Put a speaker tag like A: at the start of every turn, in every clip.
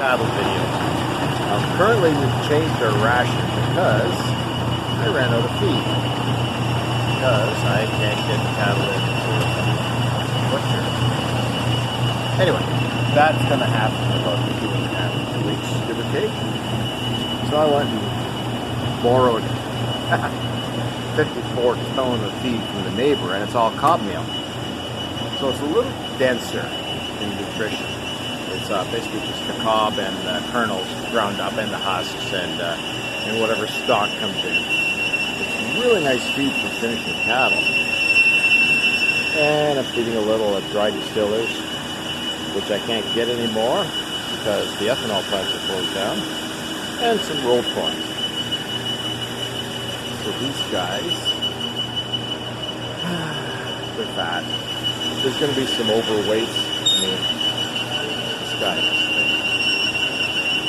A: cattle videos. Currently we've changed our ration because I ran out of feed. Because I can't get the cattle into the butcher. Anyway, that's going to happen in about 2.5 weeks, give or take. So I went and borrowed 54 ton of feed from the neighbor, and it's all cob meal. So it's a little denser in nutrition. It's basically just the cob and the kernels ground up, and the husks, and whatever stock comes in. It's really nice feed for finishing cattle. And I'm feeding a little of dry distillers, which I can't get anymore because the ethanol plants are closed down, and some rolled corn. So these guys, they're fat. There's going to be some overweights. I mean,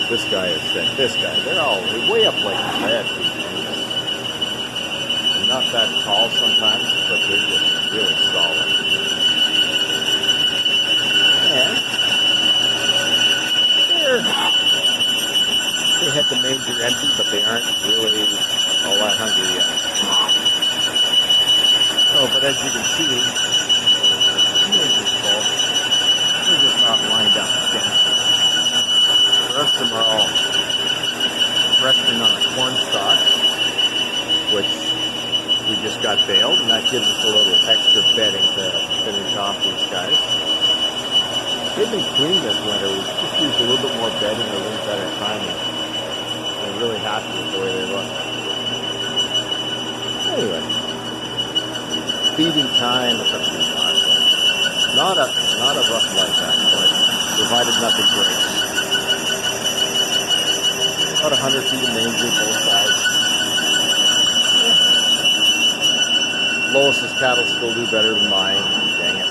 A: this guy is thick. This guy, they're all way up like his head. They're not that tall sometimes, but they're just really solid. And they had the manger empty, but they aren't really all that hungry yet. Oh, but as you can see, the manger's full. They're just not lined up densely. The rest of them are all resting on a corn stalk, which we just got baled, and that gives us a little extra bedding to finish off these guys. They've been cleaned this winter. We just used a little bit more bedding, a little better timing. I'm really happy with the way they look. Anyway, feeding time is up to time. Not a rough life, actually, provided nothing breaks. About 100 feet of manger, both sides. Yeah. Lois's cattle still do better than mine. Dang it.